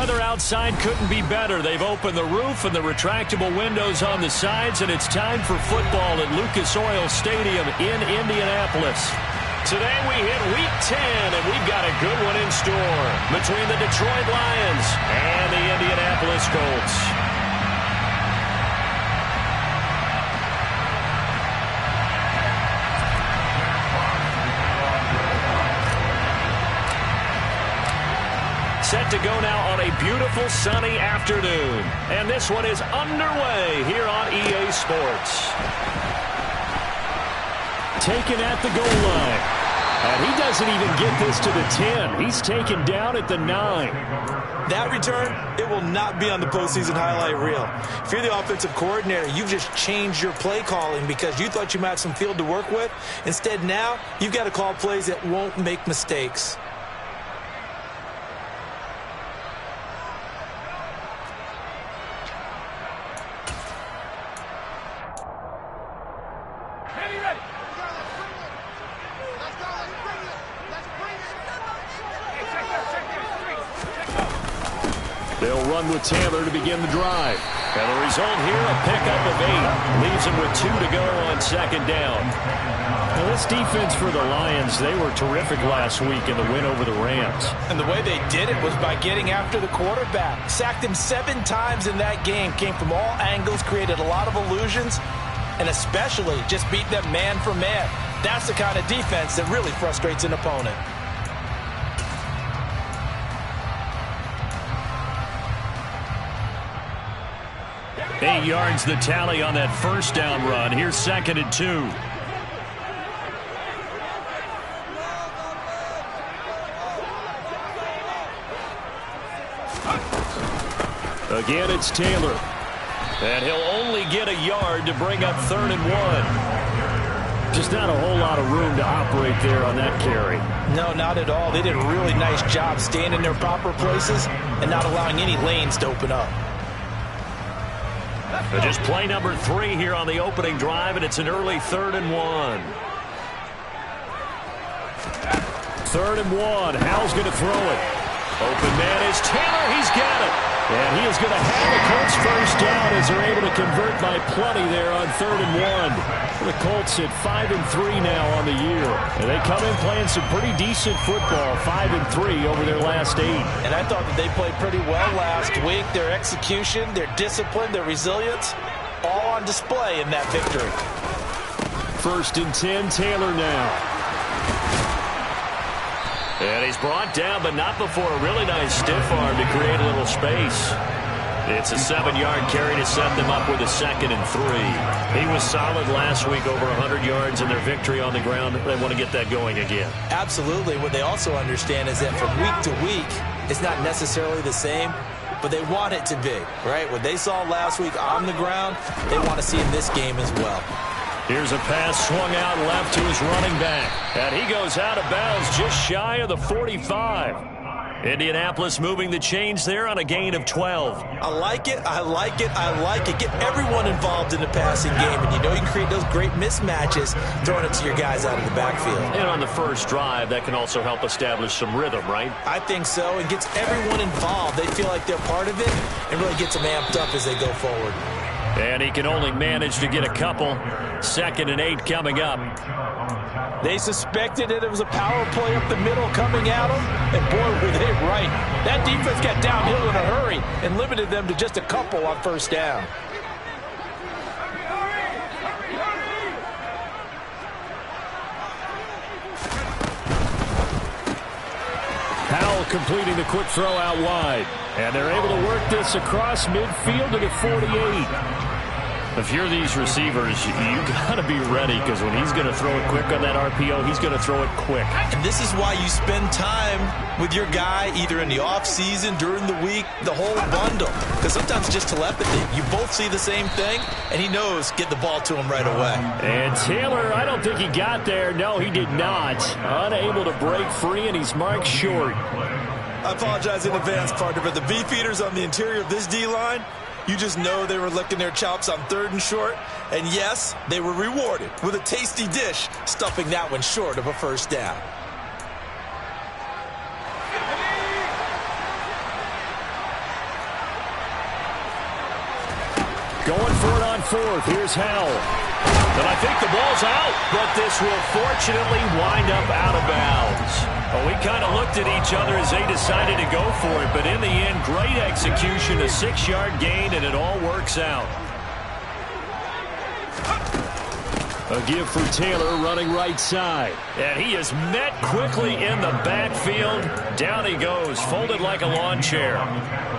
weather outside couldn't be better. They've opened the roof and the retractable windows on the sides, and it's time for football at Lucas Oil Stadium in Indianapolis. Today we hit Week 10, and we've got a good one in store between the Detroit Lions and the Indianapolis Colts. Set to go now on a beautiful sunny afternoon. And this one is underway here on EA Sports. Taken at the goal line. And he doesn't even get this to the 10. He's taken down at the 9. That return, it will not be on the postseason highlight reel. If you're the offensive coordinator, you've just changed your play calling because you thought you might have some field to work with. Instead, now, you've got to call plays that won't make mistakes. They'll run with Taylor to begin the drive. And the result here, a pickup of 8. Leaves them with 2 to go on second down. Now, this defense for the Lions, they were terrific last week in the win over the Rams. And the way they did it was by getting after the quarterback. Sacked him 7 times in that game. Came from all angles, created a lot of illusions, and especially just beat them man for man. That's the kind of defense that really frustrates an opponent. 8 yards the tally on that first down run. Here's 2nd and 2. Again, it's Taylor. And he'll only get a yard to bring up 3rd and 1. Just not a whole lot of room to operate there on that carry. No, not at all. They did a really nice job staying in their proper places and not allowing any lanes to open up. Just play number 3 here on the opening drive, and it's an early 3rd and 1. 3rd and 1. Howell's going to throw it. Open man is Taylor. He's got it. And he is going to have the Colts first down as they're able to convert by plenty there on 3rd and 1. The Colts at 5-3 now on the year. And they come in playing some pretty decent football, 5-3 over their last 8. And I thought that they played pretty well last week. Their execution, their discipline, their resilience, all on display in that victory. 1st and 10, Taylor now. And he's brought down, but not before a really nice stiff arm to create a little space. It's a 7-yard carry to set them up with a 2nd and 3. He was solid last week, over 100 yards in their victory on the ground. They want to get that going again. Absolutely. What they also understand is that from week to week, it's not necessarily the same, but they want it to be, right? What they saw last week on the ground, they want to see in this game as well. Here's a pass swung out left to his running back. And he goes out of bounds just shy of the 45. Indianapolis moving the chains there on a gain of 12. I like it. I like it. I like it. Get everyone involved in the passing game. And you know you can create those great mismatches throwing it to your guys out of the backfield. And on the first drive, that can also help establish some rhythm, right? I think so. It gets everyone involved. They feel like they're part of it and really gets them amped up as they go forward. And he can only manage to get a couple. 2nd and 8 coming up. They suspected that it was a power play up the middle coming at them, and boy, were they right. That defense got downhill in a hurry and limited them to just a couple on first down. Howell completing the quick throw out wide. And they're able to work this across midfield to the 48. If you're these receivers, you got to be ready, because when he's going to throw it quick on that RPO, he's going to throw it quick. And this is why you spend time with your guy either in the offseason, during the week, the whole bundle. Because sometimes it's just telepathy. You both see the same thing, and he knows get the ball to him right away. And Taylor, I don't think he got there. No, he did not. Unable to break free, and he's marked short. I apologize in advance, partner, but the beefeaters on the interior of this D-line, you just know they were licking their chops on 3rd and short. And yes, they were rewarded with a tasty dish, stuffing that one short of a first down. for it on fourth. Here's Howell. And I think the ball's out, but this will fortunately wind up out of bounds. Well, we kind of looked at each other as they decided to go for it, but in the end, great execution, a 6-yard gain, and it all works out. A give for Taylor running right side. And he is met quickly in the backfield. Down he goes, folded like a lawn chair.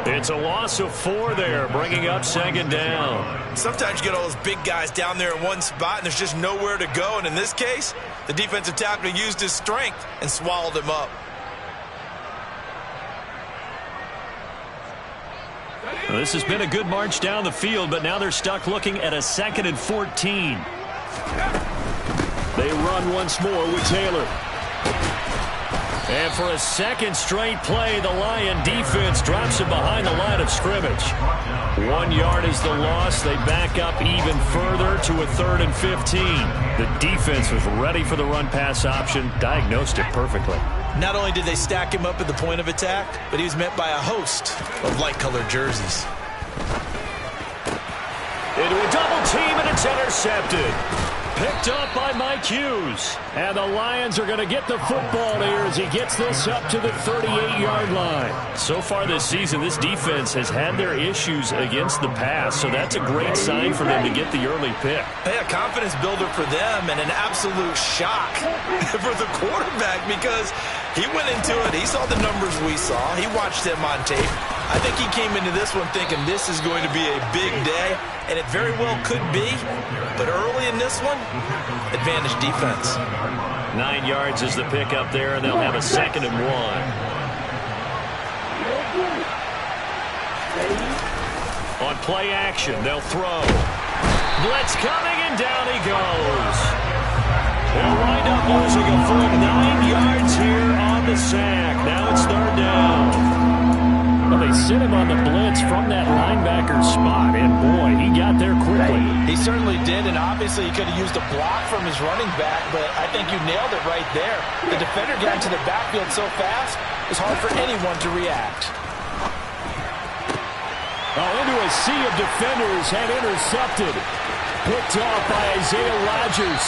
It's a loss of 4 there, bringing up second down. Sometimes you get all those big guys down there in one spot, and there's just nowhere to go. And in this case, the defensive tackle used his strength and swallowed him up. Well, this has been a good march down the field, but now they're stuck looking at a 2nd and 14. They run once more with Taylor. And for a second straight play, the Lion defense drops it behind the line of scrimmage. 1 yard is the loss. They back up even further to a 3rd and 15. The defense was ready for the run-pass option, diagnosed it perfectly. Not only did they stack him up at the point of attack, but he was met by a host of light-colored jerseys. Into a double team, and it's intercepted. Picked up by Mike Hughes. And the Lions are going to get the football here as he gets this up to the 38-yard line. So far this season, this defense has had their issues against the pass, so that's a great sign for them to get the early pick. Hey, a confidence builder for them and an absolute shock for the quarterback because he went into it. He saw the numbers we saw. He watched them on tape. I think he came into this one thinking this is going to be a big day, and it very well could be. But early in this one, advantage defense. 9 yards is the pick up there, and they'll have a 2nd and 1. On play action, they'll throw. Blitz coming, and down he goes. They'll wind up losing a full 9 yards here on the sack. Now it's 3rd down. Well, they sit him on the blitz from that linebacker spot, and boy, he got there quickly. He certainly did, and obviously he could have used a block from his running back, but I think you nailed it right there. The defender got into the backfield so fast, it's hard for anyone to react. Into a sea of defenders and intercepted. Picked off by Isaiah Rodgers.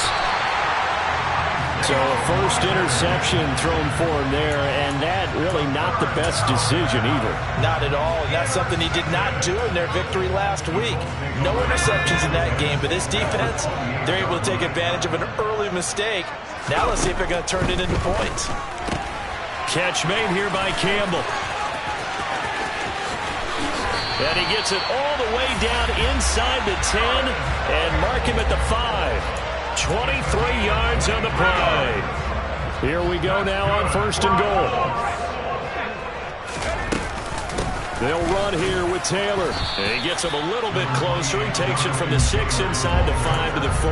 So a first interception thrown for him there, and that really not the best decision either. Not at all, and that's something he did not do in their victory last week. No interceptions in that game, but this defense, they're able to take advantage of an early mistake. Now let's see if they're going to turn it into points. Catch made here by Campbell. And he gets it all the way down inside the 10 and mark him at the 5. 23 yards on the play. Here we go now on 1st and goal. They'll run here with Taylor. And he gets him a little bit closer. He takes it from the 6 inside the 5 to the 4.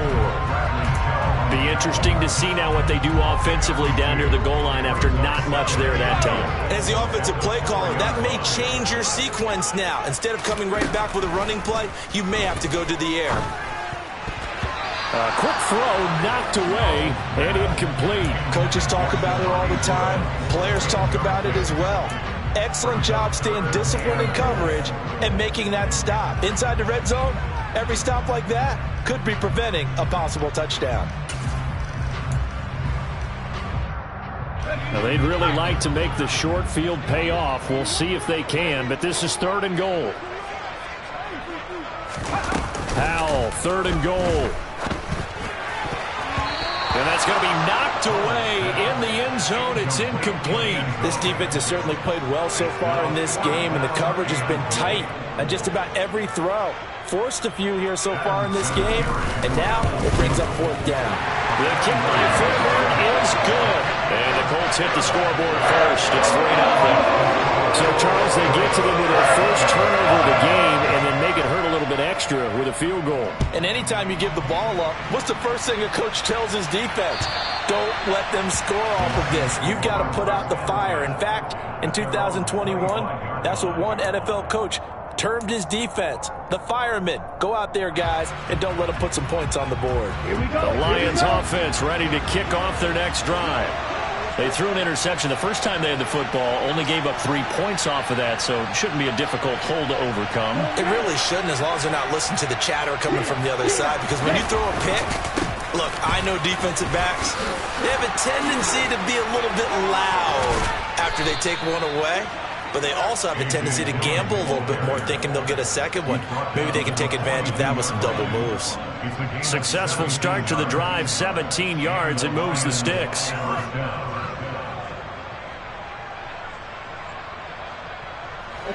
Be interesting to see now what they do offensively down near the goal line after not much there that time. As the offensive play caller, that may change your sequence now. Instead of coming right back with a running play, you may have to go to the air. A quick throw knocked away and incomplete. Coaches talk about it all the time. Players talk about it as well. Excellent job staying disciplined in coverage and making that stop. Inside the red zone, every stop like that could be preventing a possible touchdown. Now, they'd really like to make the short field pay off. We'll see if they can, but this is 3rd and goal. Howell, 3rd and goal. And that's going to be knocked away in the end zone. It's incomplete. This defense has certainly played well so far in this game, and the coverage has been tight on just about every throw. Forced a few here so far in this game, and now it brings up 4th down. The kick by Fulmer is good. And the Colts hit the scoreboard first. It's 3-0. So, Charles, they get to them with their first turnover of the game and then make it hurt a little bit extra with a field goal. And anytime you give the ball up, what's the first thing a coach tells his defense? Don't let them score off of this. You've got to put out the fire. In fact, in 2021, that's what one NFL coach termed his defense, the firemen. Go out there, guys, and don't let them put some points on the board. Here we go. The Lions offense ready to kick off their next drive. They threw an interception the first time they had the football, only gave up 3 points off of that, so it shouldn't be a difficult hole to overcome. It really shouldn't, as long as they're not listening to the chatter coming from the other side, because when you throw a pick, look, I know defensive backs, they have a tendency to be a little bit loud after they take one away, but they also have a tendency to gamble a little bit more, thinking they'll get a second one. Maybe they can take advantage of that with some double moves. Successful start to the drive, 17 yards, and moves the sticks.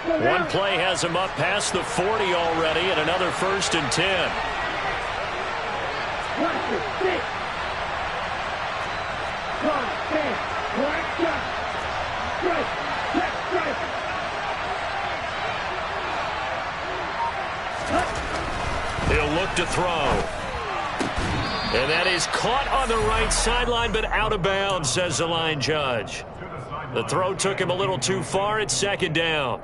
One play has him up past the 40 already, and another 1st and 10. He'll look to throw. And that is caught on the right sideline, but out of bounds, says the line judge. The throw took him a little too far. It's 2nd down.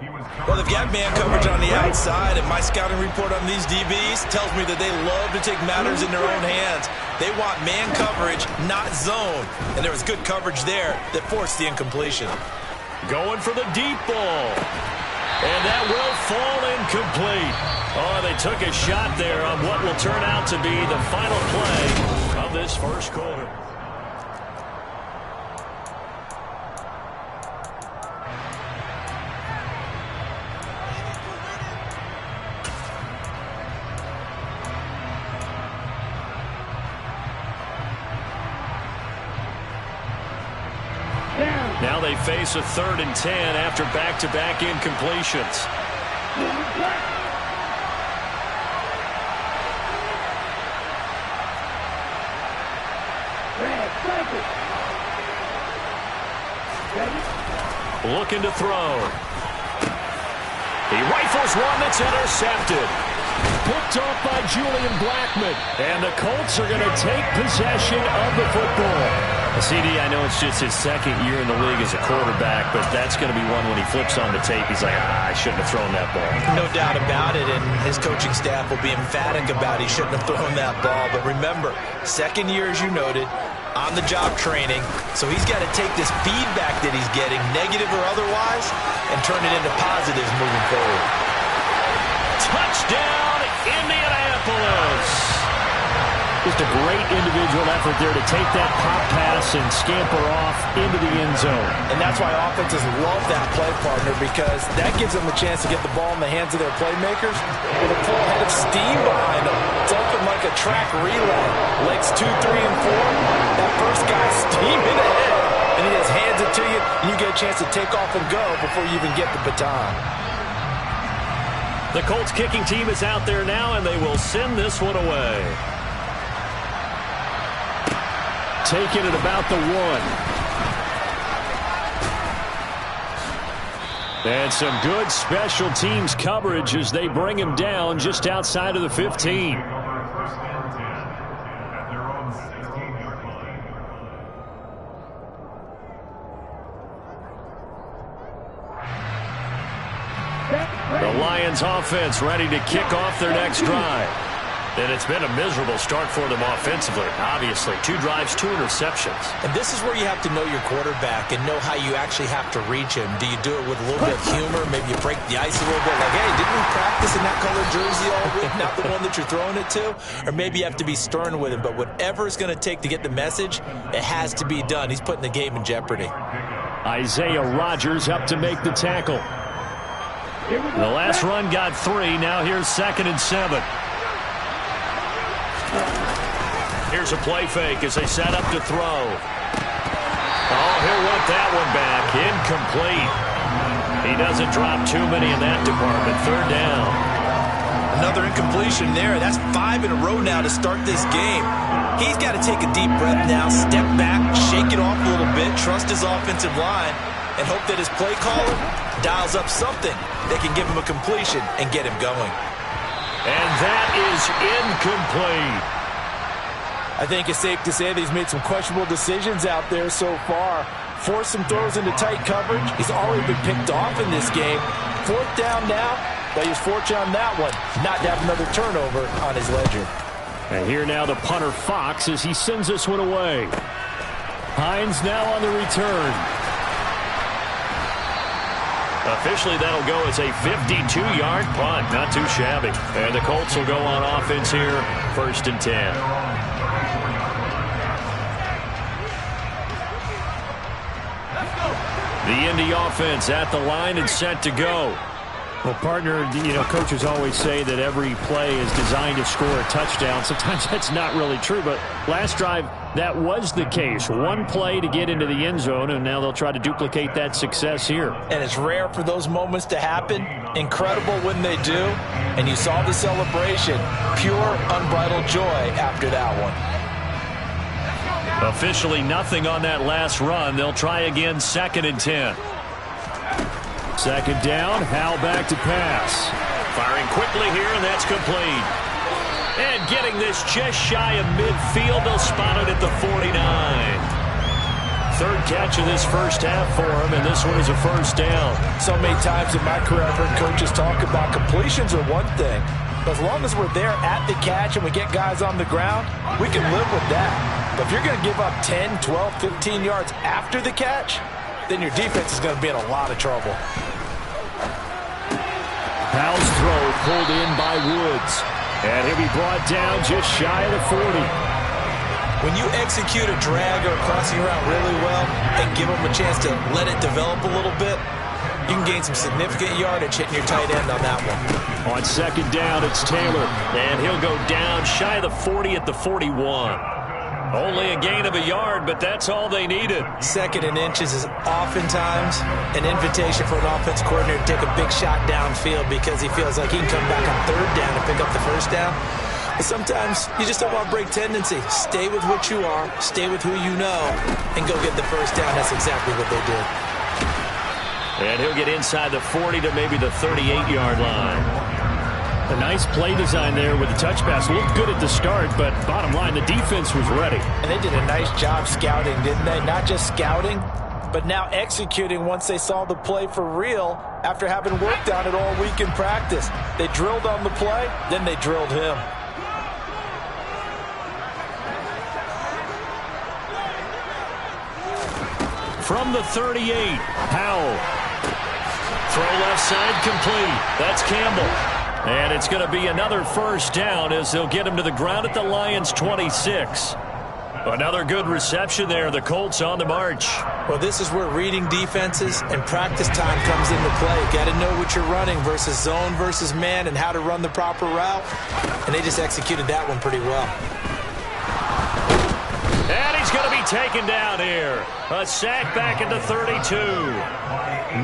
Well, they've got man coverage on the outside, and my scouting report on these DBs tells me that they love to take matters in their own hands. They want man coverage, not zone. And there was good coverage there that forced the incompletion. Going for the deep ball. And that will fall incomplete. Oh, they took a shot there on what will turn out to be the final play of this first quarter. Now they face a 3rd and 10 after back-to-back incompletions. Looking to throw. He rifles one that's intercepted. Picked off by Julian Blackmon. And the Colts are going to take possession of the football. CD, I know it's just his 2nd year in the league as a quarterback, but that's going to be one when he flips on the tape. He's like, I shouldn't have thrown that ball. No doubt about it, and his coaching staff will be emphatic about he shouldn't have thrown that ball. But remember, 2nd year, as you noted, on-the-job training, so he's got to take this feedback that he's getting, negative or otherwise, and turn it into positives moving forward. Touchdown, Indianapolis! Just a great individual effort there to take that pop pass and scamper off into the end zone. And that's why offenses love that play partner, because that gives them a chance to get the ball in the hands of their playmakers with a full head of steam behind them. It's often like a track relay. Legs 2, 3, and 4. That first guy's steaming ahead, and he just hands it to you, and you get a chance to take off and go before you even get the baton. The Colts kicking team is out there now, and they will send this one away. Taken at about the 1. And some good special teams coverage as they bring him down just outside of the 15. The Lions offense ready to kick off their next drive. And it's been a miserable start for them offensively, obviously. 2 drives, 2 interceptions. And this is where you have to know your quarterback and know how you actually have to reach him. Do you do it with a little bit of humor? Maybe you break the ice a little bit. Like, hey, didn't we practice in that colored jersey all week? Not the one that you're throwing it to? Or maybe you have to be stern with him. But whatever it's going to take to get the message, it has to be done. He's putting the game in jeopardy. Isaiah Rodgers up to make the tackle. The last run got 3. Now here's 2nd and 7. Here's a play fake as they set up to throw. Oh, he'll want that one back. Incomplete. He doesn't drop too many in that department. 3rd down. Another incompletion there. That's 5 in a row now to start this game. He's got to take a deep breath now, step back, shake it off a little bit, trust his offensive line, and hope that his play caller dials up something that can give him a completion and get him going. And that is incomplete. I think it's safe to say that he's made some questionable decisions out there so far. Forced some throws into tight coverage. He's already been picked off in this game. 4th down now, but he's fortunate on that one not to have another turnover on his ledger. And here now the punter Fox as he sends this one away. Hines now on the return. Officially, that'll go as a 52-yard punt. Not too shabby. And the Colts will go on offense here, 1st and 10. The Indy offense at the line and set to go. Well, partner, coaches always say that every play is designed to score a touchdown. Sometimes that's not really true, but last drive, that was the case. One play to get into the end zone, and now they'll try to duplicate that success here. And it's rare for those moments to happen. Incredible when they do. And you saw the celebration. Pure, unbridled joy after that one. Officially nothing on that last run. They'll try again, 2nd and 10. 2nd down, Howell back to pass. Firing quickly here, and that's complete. And getting this just shy of midfield, they'll spot it at the 49. 3rd catch of this first half for him, and this one is a 1st down. So many times in my career I've heard coaches talk about completions are one thing. But as long as we're there at the catch and we get guys on the ground, we can live with that. But if you're going to give up 10, 12, 15 yards after the catch, then your defense is going to be in a lot of trouble. Howell's throw pulled in by Woods. And he'll be brought down just shy of the 40. When you execute a drag or a crossing route really well and give them a chance to let it develop a little bit, you can gain some significant yardage hitting your tight end on that one. On 2nd down, it's Taylor. And he'll go down shy of the 40 at the 41. Only a gain of a yard, but that's all they needed. 2nd and inches is oftentimes an invitation for an offense coordinator to take a big shot downfield because he feels like he can come back on 3rd down and pick up the 1st down. But sometimes you just don't want to break tendency. Stay with what you are, stay with who you know, and go get the 1st down. That's exactly what they did. And he'll get inside the 40 to maybe the 38-yard line. A nice play design there with the touch pass. Looked good at the start, but bottom line, the defense was ready. And they did a nice job scouting, didn't they? Not just scouting, but now executing once they saw the play for real after having worked on it all week in practice. They drilled on the play, then they drilled him. From the 38, Howell. Throw left side complete. That's Campbell. And it's going to be another 1st down as they'll get him to the ground at the Lions' 26. Another good reception there. The Colts on the march. Well, this is where reading defenses and practice time comes into play. Got to know what you're running versus zone versus man and how to run the proper route. And they just executed that one pretty well. And he's going to be taken down here. A sack back at the 32.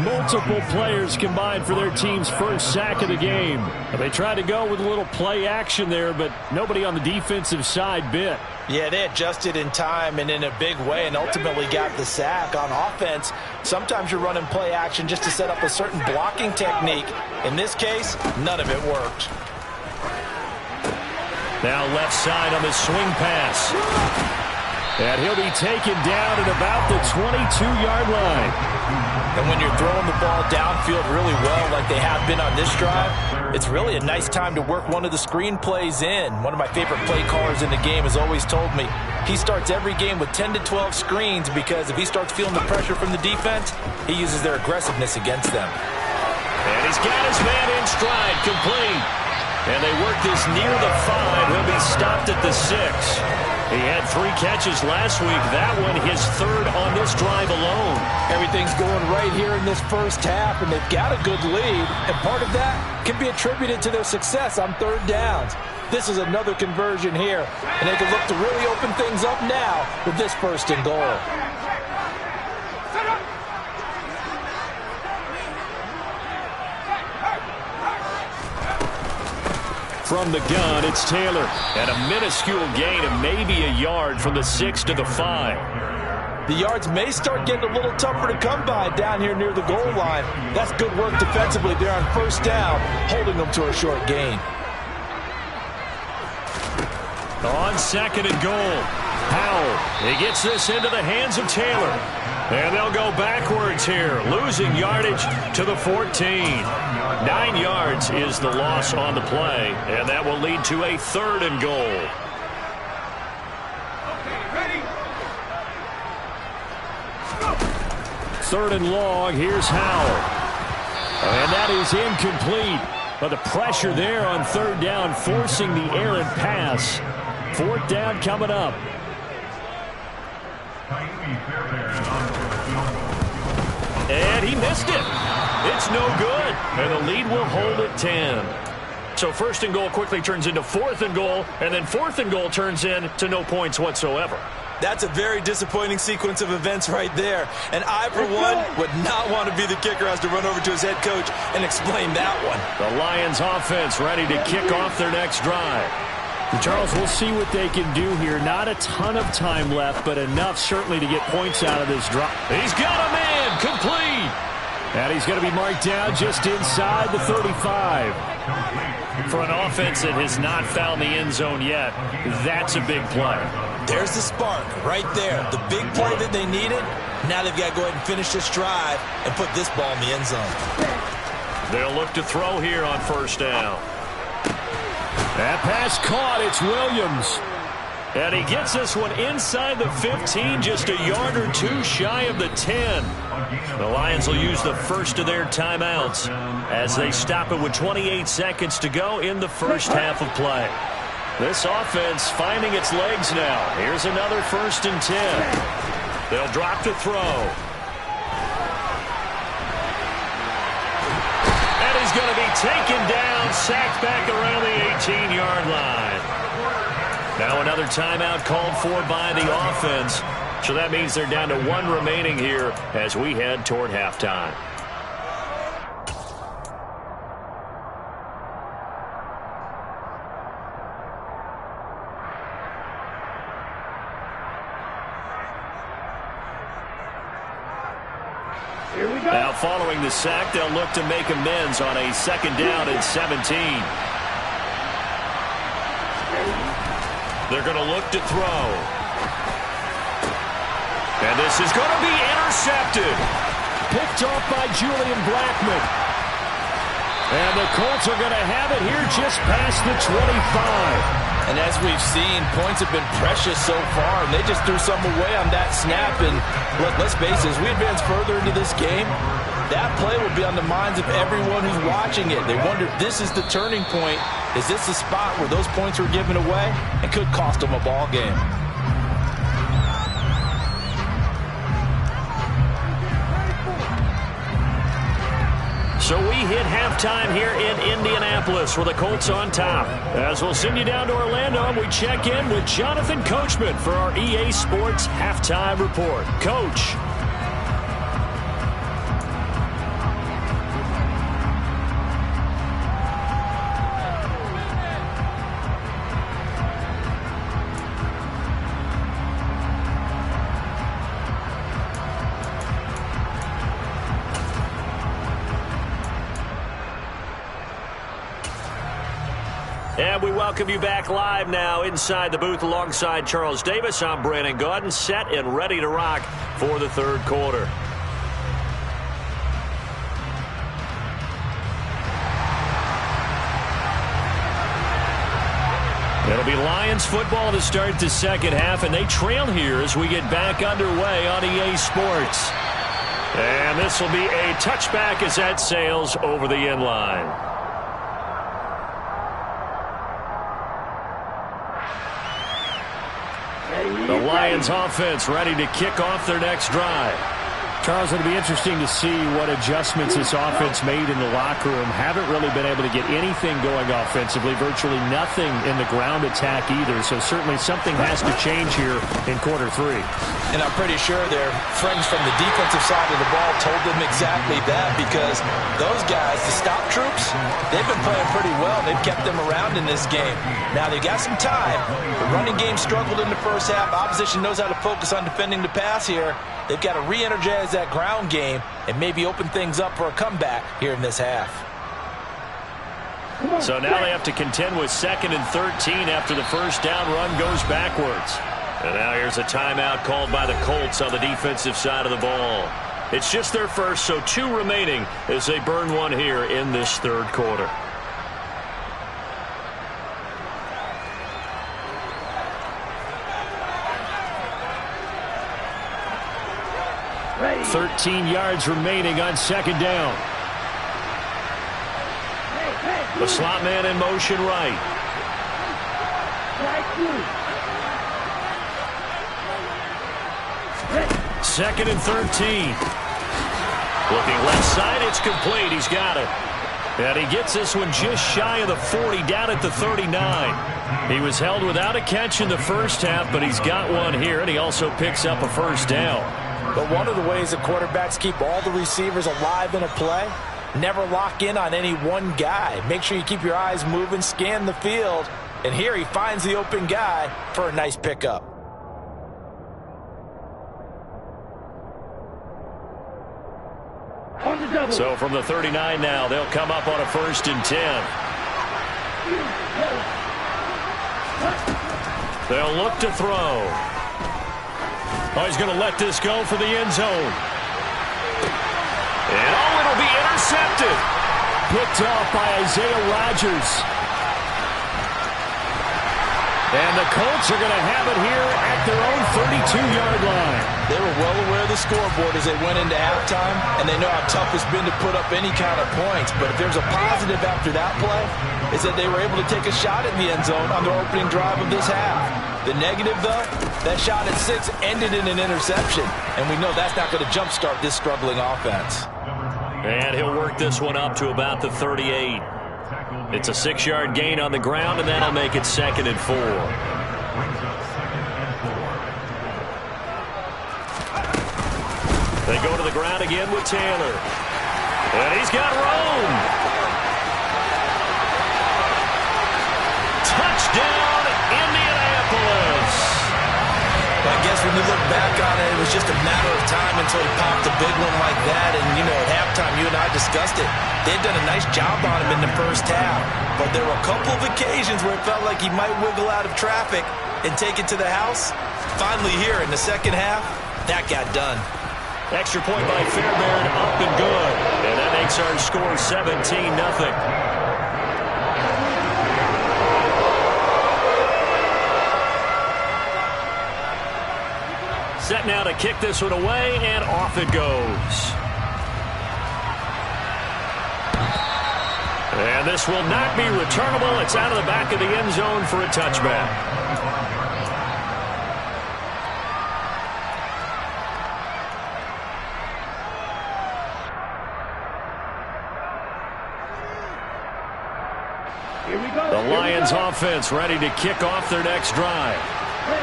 Multiple players combined for their team's 1st sack of the game. They tried to go with a little play action there, but nobody on the defensive side bit. Yeah, they adjusted in time and in a big way and ultimately got the sack. On offense, sometimes you're running play action just to set up a certain blocking technique. In this case, none of it worked. Now left side on the swing pass. And he'll be taken down at about the 22-yard line. And when you're throwing the ball downfield really well like they have been on this drive, it's really a nice time to work one of the screen plays in. One of my favorite play callers in the game has always told me he starts every game with 10 to 12 screens because if he starts feeling the pressure from the defense, he uses their aggressiveness against them. And he's got his man in stride, complete. And they work this near the 5. He'll be stopped at the 6. He had 3 catches last week. That one his 3rd on this drive alone. Everything's going right here in this first half, and they've got a good lead. And part of that can be attributed to their success on 3rd downs. This is another conversion here, and they can look to really open things up now with this 1st and goal. From the gun, it's Taylor. And a minuscule gain of maybe a yard from the 6 to the 5. The yards may start getting a little tougher to come by down here near the goal line. That's good work defensively there on 1st down, holding them to a short gain. On 2nd and goal, Howell. He gets this into the hands of Taylor. And they'll go backwards here, losing yardage to the 14. 9 yards is the loss on the play, and that will lead to a 3rd and goal. 3rd and long. Here's Howard. And that is incomplete. But the pressure there on 3rd down, forcing the errant pass. 4th down coming up. And he missed it. It's no good. And the lead will hold at 10. So 1st and goal quickly turns into 4th and goal. And then 4th and goal turns into no points whatsoever. That's a very disappointing sequence of events right there. And I, for one, would not want to be the kicker who has to run over to his head coach and explain that one. The Lions offense ready to kick off their next drive. Charles, we'll see what they can do here. Not a ton of time left, but enough certainly to get points out of this drive. He's got a man, complete. And he's going to be marked down just inside the 35. For an offense that has not found the end zone yet, that's a big play. There's the spark right there. The big play that they needed. Now they've got to go ahead and finish this drive and put this ball in the end zone. They'll look to throw here on 1st down. That pass caught. It's Williams. And he gets this one inside the 15, just a yard or two shy of the 10. The Lions will use the first of their timeouts as they stop it with 28 seconds to go in the first half of play. This offense finding its legs now. Here's another 1st and 10. They'll drop to throw. And he's going to be taken down, sacked back around the 18-yard line. Now another timeout called for by the offense. So that means they're down to 1 remaining here as we head toward halftime. Now following the sack, they'll look to make amends on a 2nd down and 17. They're going to look to throw. And this is going to be intercepted. Picked off by Julian Blackman. And the Colts are going to have it here just past the 25. And as we've seen, points have been precious so far, and they just threw some away on that snap. And look, let's face it, as we advance further into this game, that play will be on the minds of everyone who's watching it. They wonder if this is the turning point. Is this the spot where those points were given away and could cost them a ball game? So we hit halftime here in Indianapolis with the Colts on top. As we'll send you down to Orlando, and we check in with Jonathan Coachman for our EA Sports Halftime Report. Coach. And we welcome you back live now inside the booth alongside Charles Davis. I'm Brandon Gaudin, set and ready to rock for the 3rd quarter. It'll be Lions football to start the 2nd half, and they trail here as we get back underway on EA Sports. And this will be a touchback as that sails over the end line. The Lions offense ready to kick off their next drive. Charles, it'll be interesting to see what adjustments this offense made in the locker room. Haven't really been able to get anything going offensively, virtually nothing in the ground attack either. So certainly something has to change here in quarter 3. And I'm pretty sure their friends from the defensive side of the ball told them exactly that, because those guys, the stop troops, they've been playing pretty well. They've kept them around in this game. Now they got some time. The running game struggled in the first half. Opposition knows how to focus on defending the pass here. They've got to re-energize that ground game and maybe open things up for a comeback here in this half. So now they have to contend with 2nd and 13 after the first down run goes backwards. And now here's a timeout called by the Colts on the defensive side of the ball. It's just their first, so 2 remaining as they burn one here in this 3rd quarter. 13 yards remaining on second down. The slot man in motion right. Second and 13. Looking left side, it's complete. He's got it. And he gets this one just shy of the 40, down at the 39. He was held without a catch in the first half, but he's got one here, and he also picks up a first down. But one of the ways that quarterbacks keep all the receivers alive in a play, never lock in on any one guy. Make sure you keep your eyes moving, scan the field, and here he finds the open guy for a nice pickup. So from the 39 now, they'll come up on a 1st and 10. They'll look to throw. Oh, he's going to let this go for the end zone. And it'll be intercepted. Picked off by Isaiah Rodgers. And the Colts are going to have it here at their own 32-yard line. They were well aware of the scoreboard as they went into halftime, and they know how tough it's been to put up any kind of points. But if there's a positive after that play, is that they were able to take a shot at the end zone on their opening drive of this half. The negative, though, that shot at 6 ended in an interception, and we know that's not going to jumpstart this struggling offense. And he'll work this one up to about the 38. It's a 6-yard gain on the ground, and that'll make it 2nd and 4. They go to the ground again with Taylor. And he's got Rome. Touchdown, Indianapolis. I guess when you look back on it, it was just a matter of time until he popped a big one like that. And, you know, at halftime, you and I discussed it. They'd done a nice job on him in the first half. But there were a couple of occasions where it felt like he might wiggle out of traffic and take it to the house. Finally here in the second half, that got done. Extra point by Fairbairn, up and good. And that makes our score 17-0. Set now to kick this one away, and off it goes. And this will not be returnable. It's out of the back of the end zone for a touchback. The Lions offense ready to kick off their next drive.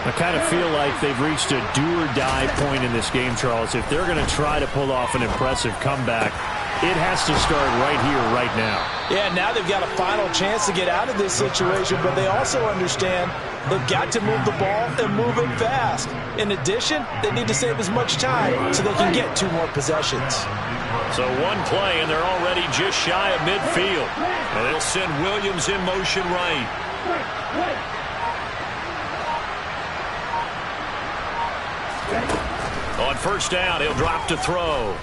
I kind of feel like they've reached a do-or-die point in this game, Charles. If they're going to try to pull off an impressive comeback, it has to start right here, right now. Yeah, now they've got a final chance to get out of this situation, but they also understand they've got to move the ball and move it fast. In addition, they need to save as much time so they can get 2 more possessions. So one play, and they're already just shy of midfield. And they'll send Williams in motion right. On first down, he'll drop to throw.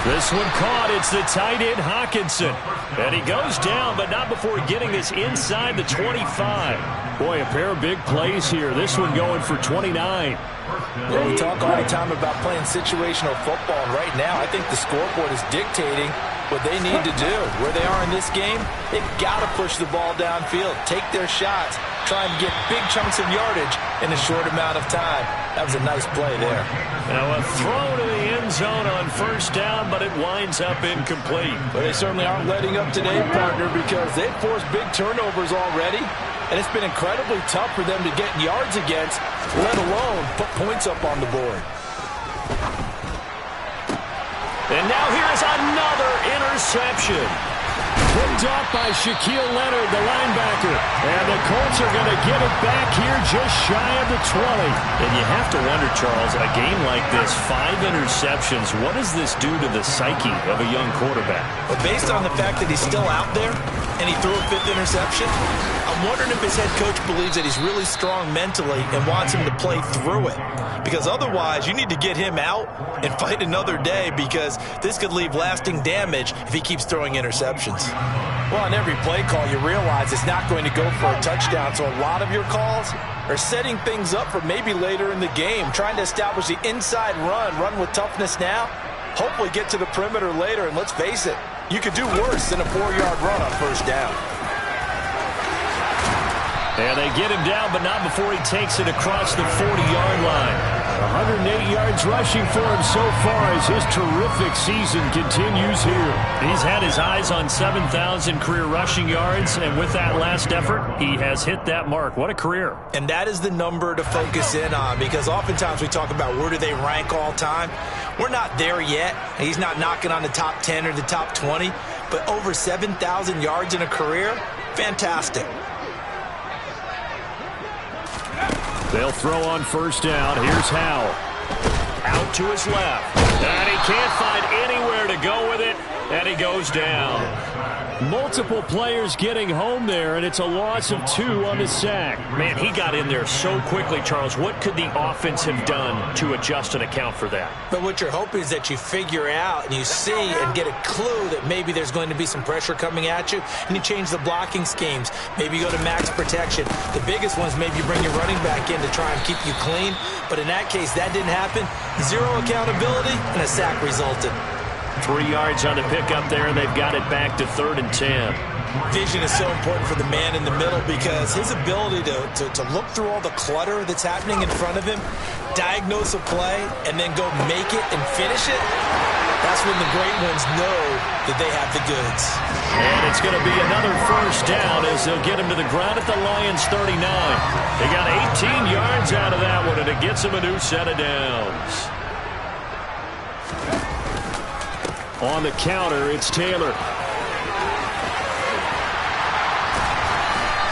This one caught. It's the tight end, Hawkinson. And he goes down, but not before getting this inside the 25. Boy, a pair of big plays here. This one going for 29. Well, we talk all the time about playing situational football, and right now I think the scoreboard is dictating what they need to do. Where they are in this game, they've got to push the ball downfield, take their shots, try and get big chunks of yardage in a short amount of time. That was a nice play there. Now a throw to the end zone on first down, but it winds up incomplete. But they certainly aren't letting up today, partner, because they've forced big turnovers already, and it's been incredibly tough for them to get yards against, let alone put points up on the board. And now here's another interception. Picked off by Shaquille Leonard, the linebacker. And the Colts are going to get it back here just shy of the 20. And you have to wonder, Charles, a game like this, 5 interceptions, what does this do to the psyche of a young quarterback? But based on the fact that he's still out there and he threw a 5th interception, I'm wondering if his head coach believes that he's really strong mentally and wants him to play through it. Because otherwise, you need to get him out and fight another day, because this could leave lasting damage if he keeps throwing interceptions. Well, on every play call, you realize it's not going to go for a touchdown, so a lot of your calls are setting things up for maybe later in the game, trying to establish the inside run with toughness now, hopefully get to the perimeter later, and let's face it, you could do worse than a 4-yard run on first down. And they get him down, but not before he takes it across the 40-yard line. 108 yards rushing for him so far as his terrific season continues here. He's had his eyes on 7,000 career rushing yards, and with that last effort, he has hit that mark. What a career. And that is the number to focus in on, because oftentimes we talk about where do they rank all time. We're not there yet. He's not knocking on the top 10 or the top 20, but over 7,000 yards in a career, fantastic. They'll throw on first down. Here's Howell. Out to his left. And he can't find anywhere to go with it. And he goes down. Multiple players getting home there, and it's a loss of 2 on the sack. Man, he got in there so quickly, Charles. What could the offense have done to adjust and account for that? But what you're hoping is that you figure out and you see and get a clue that maybe there's going to be some pressure coming at you, and you change the blocking schemes. Maybe you go to max protection. The biggest ones, maybe you bring your running back in to try and keep you clean. But in that case, that didn't happen. 0 accountability, and a sack resulted. 3 yards on the pickup there, and they've got it back to 3rd and 10. Vision is so important for the man in the middle, because his ability to look through all the clutter that's happening in front of him, diagnose a play, and then go make it and finish it, that's when the great ones know that they have the goods. And it's going to be another first down as they'll get him to the ground at the Lions' 39. They got 18 yards out of that one, and it gets them a new set of downs. On the counter, it's Taylor.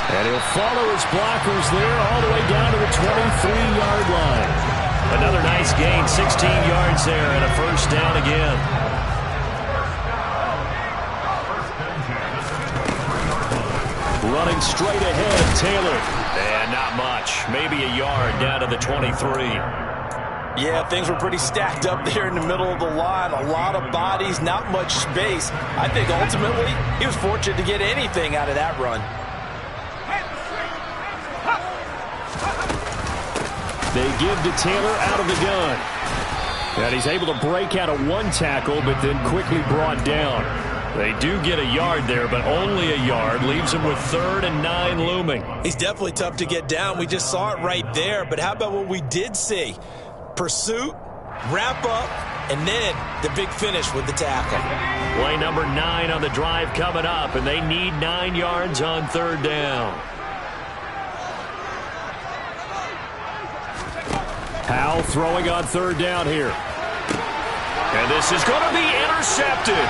And he'll follow his blockers there all the way down to the 23-yard line. Another nice gain, 16 yards there, and a first down again. Running straight ahead, Taylor. And not much, maybe a yard down to the 23. Yeah, things were pretty stacked up there in the middle of the line. A lot of bodies, not much space. I think ultimately he was fortunate to get anything out of that run. They give to Taylor out of the gun. And he's able to break out of one tackle, but then quickly brought down. They do get a yard there, but only a yard. Leaves him with 3rd and 9 looming. He's definitely tough to get down. We just saw it right there. But how about what we did see? Pursuit, wrap up, and then the big finish with the tackle. Play number 9 on the drive coming up, and they need 9 yards on 3rd down. Howell throwing on 3rd down here. And this is going to be intercepted.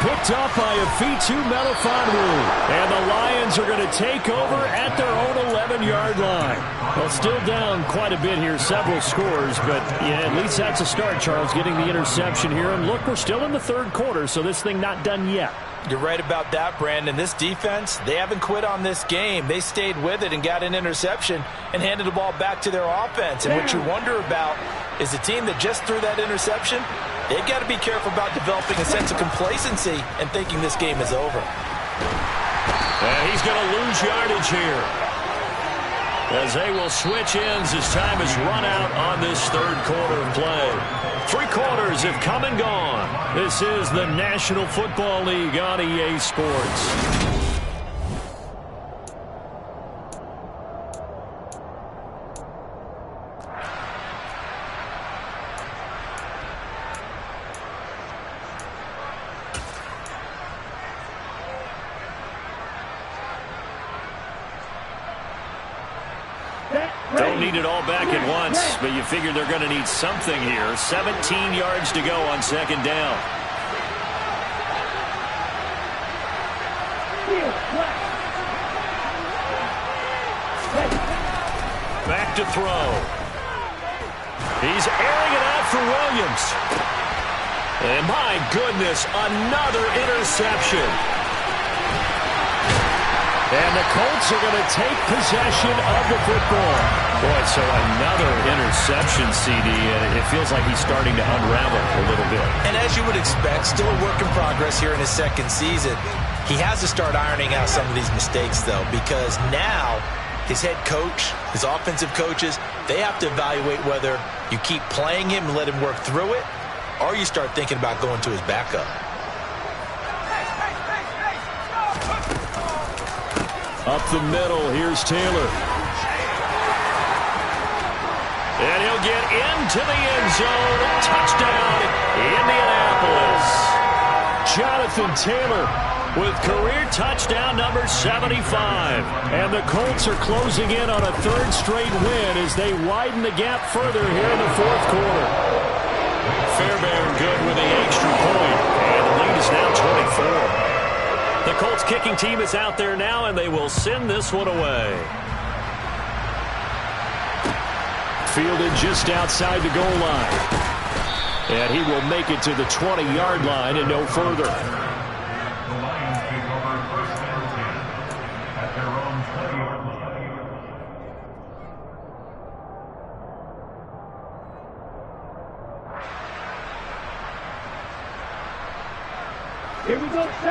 Picked up by Afitu Melifonwu. And the Lions are going to take over at their own 11-yard line. Well, still down quite a bit here, several scores, but yeah, at least that's a start, Charles, getting the interception here. And look, we're still in the 3rd quarter, so this thing not done yet. You're right about that, Brandon. This defense, they haven't quit on this game. They stayed with it and got an interception and handed the ball back to their offense. And what you wonder about is the team that just threw that interception, they've got to be careful about developing a sense of complacency and thinking this game is over. And he's going to lose yardage here, as they will switch ends as time has run out on this 3rd quarter of play. 3 quarters have come and gone. This is the National Football League on EA Sports. Don't need it all back at once, but you figure they're going to need something here. 17 yards to go on 2nd down. Back to throw. He's airing it out for Williams. And my goodness, another interception. And the Colts are going to take possession of the football. Boy, so another interception, CD, and it feels like he's starting to unravel a little bit. And as you would expect, still a work in progress here in his second season. He has to start ironing out some of these mistakes, though, because now his head coach, his offensive coaches, they have to evaluate whether you keep playing him and let him work through it, or you start thinking about going to his backup. Up the middle, here's Taylor. And he'll get into the end zone. Touchdown, Indianapolis. Jonathan Taylor with career touchdown number 75. And the Colts are closing in on a third straight win as they widen the gap further here in the fourth quarter. Fairbairn good with the extra point. And the lead is now 24. The Colts kicking team is out there now, and they will send this one away. Fielded just outside the goal line. And he will make it to the 20-yard line and no further.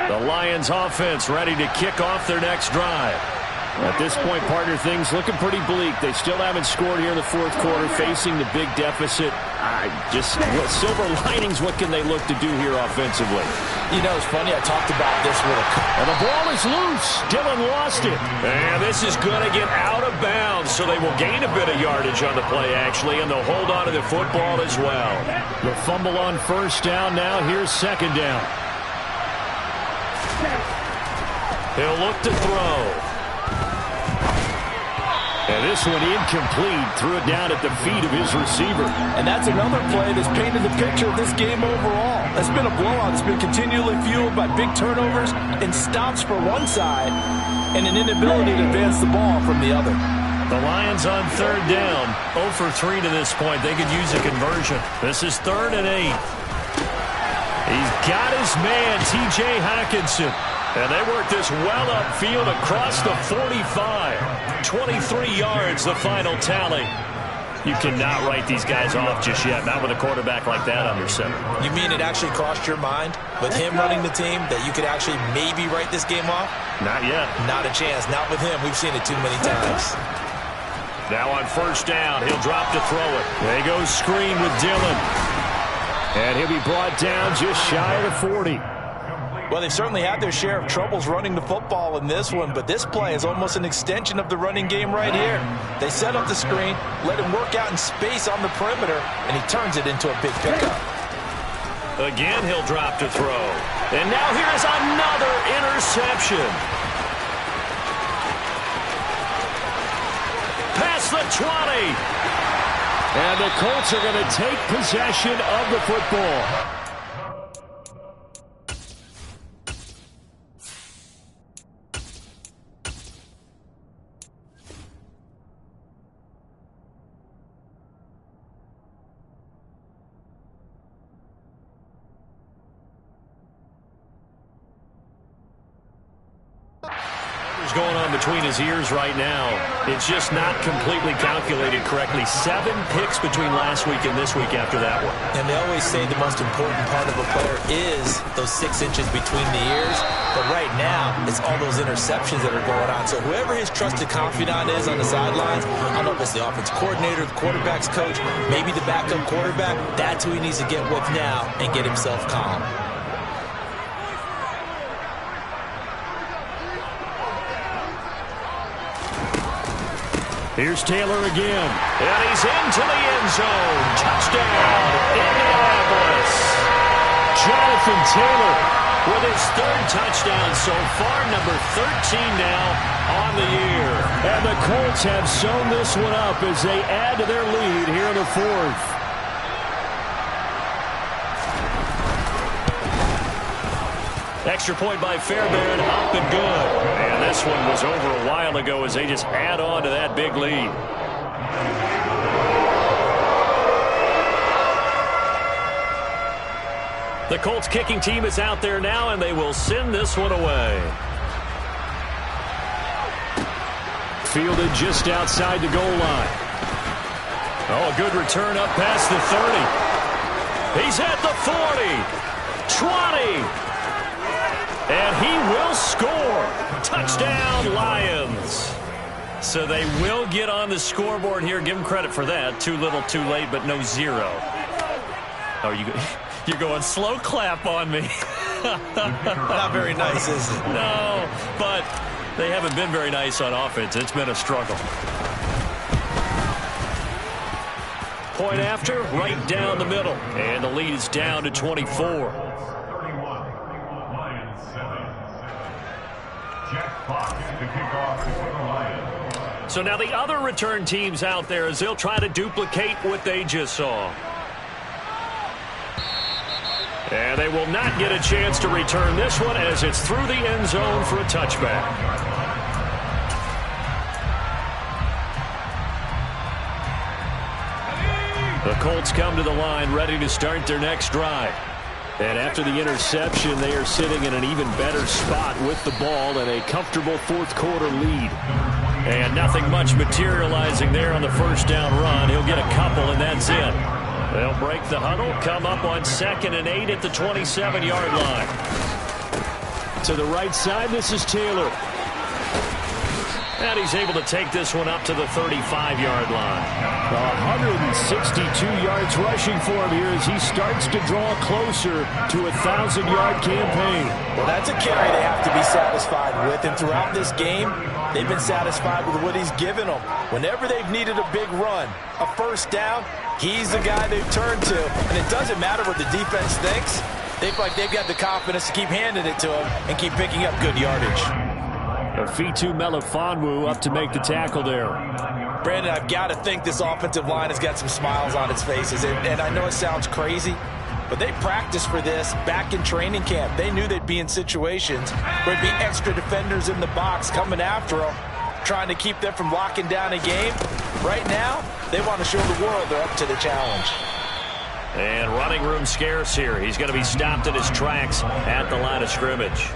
The Lions offense ready to kick off their next drive. At this point, partner, things looking pretty bleak. They still haven't scored here in the fourth quarter, facing the big deficit. Silver linings, what can they look to do here offensively? You know, it's funny, I talked about this with And the ball is loose. Dillon lost it. And this is going to get out of bounds, so they will gain a bit of yardage on the play, actually, and they'll hold on to the football as well. The fumble on first down now. Here's second down. He'll look to throw. And this one incomplete. Threw it down at the feet of his receiver. And that's another play that's painted the picture of this game overall. It's been a blowout. It's been continually fueled by big turnovers and stops for one side and an inability to advance the ball from the other. The Lions on third down. 0 for 3 to this point. They could use a conversion. This is 3rd and 8. He's got his man, T.J. Hockenson. And they work this well upfield across the 45. 23 yards, the final tally. You cannot write these guys off just yet, not with a quarterback like that under center. You mean it actually crossed your mind with him running the team that you could actually maybe write this game off? Not yet. Not a chance. Not with him. We've seen it too many times. Now on first down, he'll drop to throw it. They go screen with Dillon. And he'll be brought down just shy of the 40. Well, they've certainly had their share of troubles running the football in this one, but this play is almost an extension of the running game right here. They set up the screen, let him work out in space on the perimeter, and he turns it into a big pickup. Again, he'll drop to throw. And now here's another interception. Past the 20. And the Colts are going to take possession of the football. Going on between his ears right now. It's just not completely calculated correctly. 7 picks between last week and this week after that one. And they always say the most important part of a player is those 6 inches between the ears. But right now, it's all those interceptions that are going on. So whoever his trusted confidant is on the sidelines, I don't know if it's the offense coordinator, the quarterback's coach, maybe the backup quarterback, that's who he needs to get with now and get himself calm. Here's Taylor again. And he's into the end zone. Touchdown, Indianapolis. Jonathan Taylor with his 3rd touchdown so far, number 13 now on the year. And the Colts have sewn this one up as they add to their lead here in the 4th. Extra point by Fairbairn, up and good. And this one was over a while ago as they just add on to that big lead. The Colts kicking team is out there now, and they will send this one away. fielded just outside the goal line. Oh, a good return up past the 30. He's at the 40. 20. And he will score. Touchdown, Lions. So they will get on the scoreboard here. Give them credit for that. Too little, too late, but no zero. Oh, you're going slow clap on me. Not very nice, is it? No, but they haven't been very nice on offense. It's been a struggle. Point after, right down the middle. And the lead is down to 24. So now the other return teams out there as they'll try to duplicate what they just saw. And they will not get a chance to return this one as it's through the end zone for a touchback. The Colts come to the line ready to start their next drive. And after the interception, they are sitting in an even better spot with the ball and a comfortable fourth quarter lead. And nothing much materializing there on the first down run. He'll get a couple, and that's it. They'll break the huddle, come up on 2nd and 8 at the 27-yard line. To the right side, this is Taylor. And he's able to take this one up to the 35-yard line. 162 yards rushing for him here as he starts to draw closer to a 1,000-yard campaign. Well, that's a carry they have to be satisfied with. And throughout this game, they've been satisfied with what he's given them. Whenever they've needed a big run, a first down, he's the guy they've turned to. And it doesn't matter what the defense thinks. They feel like they've got the confidence to keep handing it to him and keep picking up good yardage. Fitu Melifonwu up to make the tackle there. Brandon, I've got to think this offensive line has got some smiles on its faces. And I know it sounds crazy, but they practiced for this back in training camp. They knew they'd be in situations where there'd be extra defenders in the box coming after them, trying to keep them from locking down a game. Right now, they want to show the world they're up to the challenge. And running room scarce here. He's going to be stopped in his tracks at the line of scrimmage.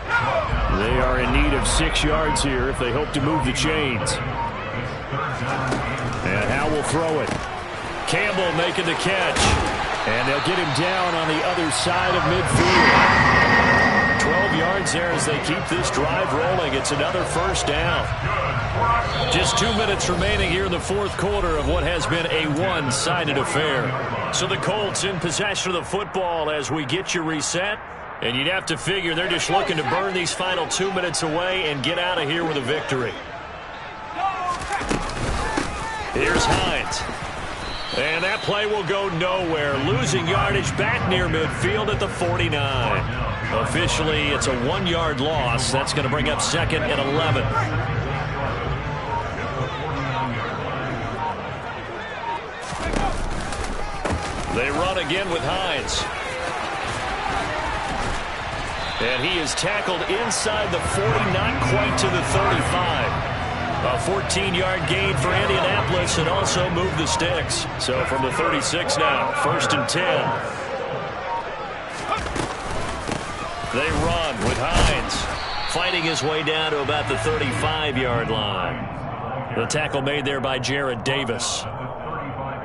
They are in need of 6 yards here if they hope to move the chains. And Howe will throw it. Campbell making the catch. And they'll get him down on the other side of midfield. 12 yards there as they keep this drive rolling. It's another first down. Just 2 minutes remaining here in the fourth quarter of what has been a one-sided affair. So the Colts in possession of the football as we get you reset. And you'd have to figure they're just looking to burn these final 2 minutes away and get out of here with a victory. Here's Hines. And that play will go nowhere. Losing yardage back near midfield at the 49. Officially, it's a 1-yard loss. That's going to bring up 2nd and 11. They run again with Hines. And he is tackled inside the 40, not quite to the 35. A 14-yard gain for Indianapolis and also move the sticks. So from the 36 now, 1st and 10. They run with Hines, fighting his way down to about the 35-yard line. The tackle made there by Jared Davis.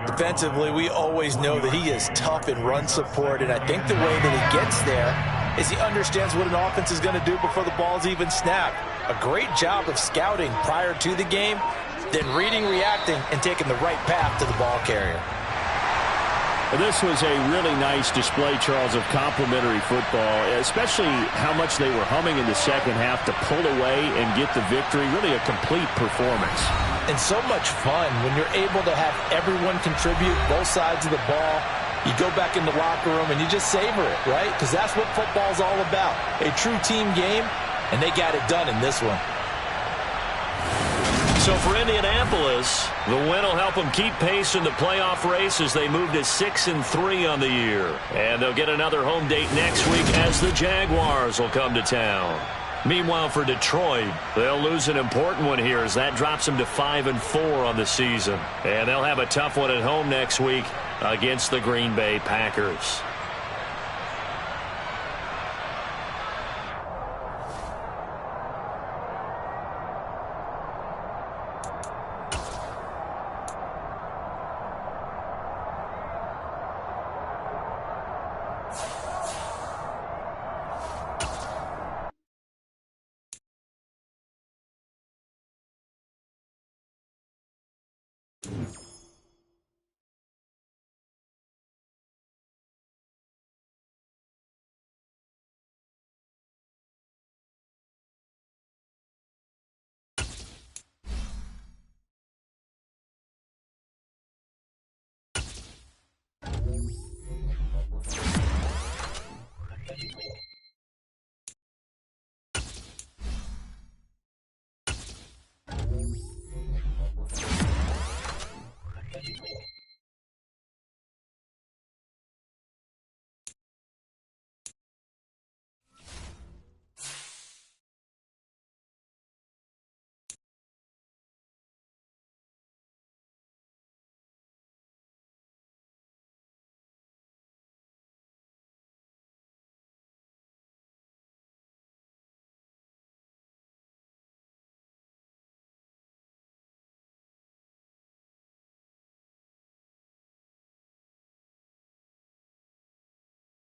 Defensively, we always know that he is tough in run support, and I think the way that he gets there is he understands what an offense is going to do before the ball's even snapped. A great job of scouting prior to the game, then reading, reacting, and taking the right path to the ball carrier. This was a really nice display, Charles, of complimentary football, especially how much they were humming in the second half to pull away and get the victory. Really a complete performance. And so much fun when you're able to have everyone contribute, both sides of the ball. You go back in the locker room and you just savor it, right? Because that's what football's all about. A true team game, and they got it done in this one. So for Indianapolis, the win will help them keep pace in the playoff race as they move to 6-3 on the year. And they'll get another home date next week as the Jaguars will come to town. Meanwhile, for Detroit, they'll lose an important one here as that drops them to 5-4 on the season. And they'll have a tough one at home next week against the Green Bay Packers.